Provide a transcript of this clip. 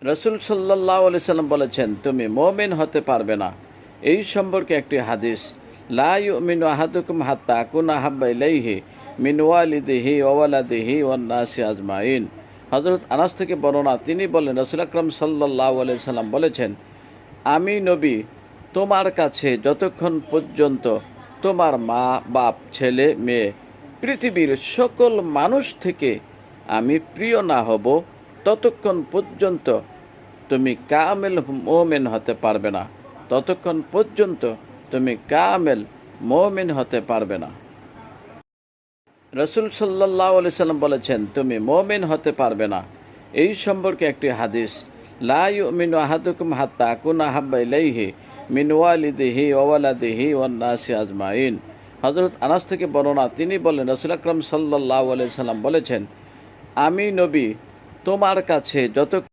রসুল সাল্লাল্লাহু আলাইহি সাল্লাম বলেছেন, তুমি মুমিন হতে পারবে না। এই সম্পর্কে একটি হাদিস, লা ইউমিনু আহাদুকুম হাত্তা আকুনা আহাব্বা ইলাইহি মিন ওয়ালিদিহি ওয়া ওয়ালাদিহি ওয়ান নাসি আজমাইন। হযরত আনাস থেকে বর্ণনা, তিনি বলেন, রাসূল আকরাম সাল্লাল্লাহু আলাইহি সাল্লাম বলেছেন, আমি নবী তোমার কাছে যতক্ষণ পর্যন্ত তোমার মা বাপ ছেলে মেয়ে পৃথিবীর সকল মানুষ থেকে আমি প্রিয় না হব, ততক্ষণ পর্যন্ত তুমি কামেল মুমিন হতে পারবে না। ততক্ষণ পর্যন্ত তুমি কামেল মুমিন হতে পারবে না। রসুল সাল্লাল্লাহু আলাইহি সাল্লাম বলেছেন, তুমি মুমিন হতে পারবে না। এই সম্পর্কে একটি হাদিস, লা ইউমিনু আহাদুকুম হাত্তা আকুনা আহাব্বা ইলাইহি মিন ওয়ালিদিহি ওয়া ওয়ালাদিহি ওয়ান নাসি আজমাইন। হযরত আনাস থেকে বর্ণনা, তিনি বলেন, রাসূল আকরাম সাল্লাল্লাহু আলাইহি সাল্লাম বলেছেন, আমি নবী তোমার কাছে যত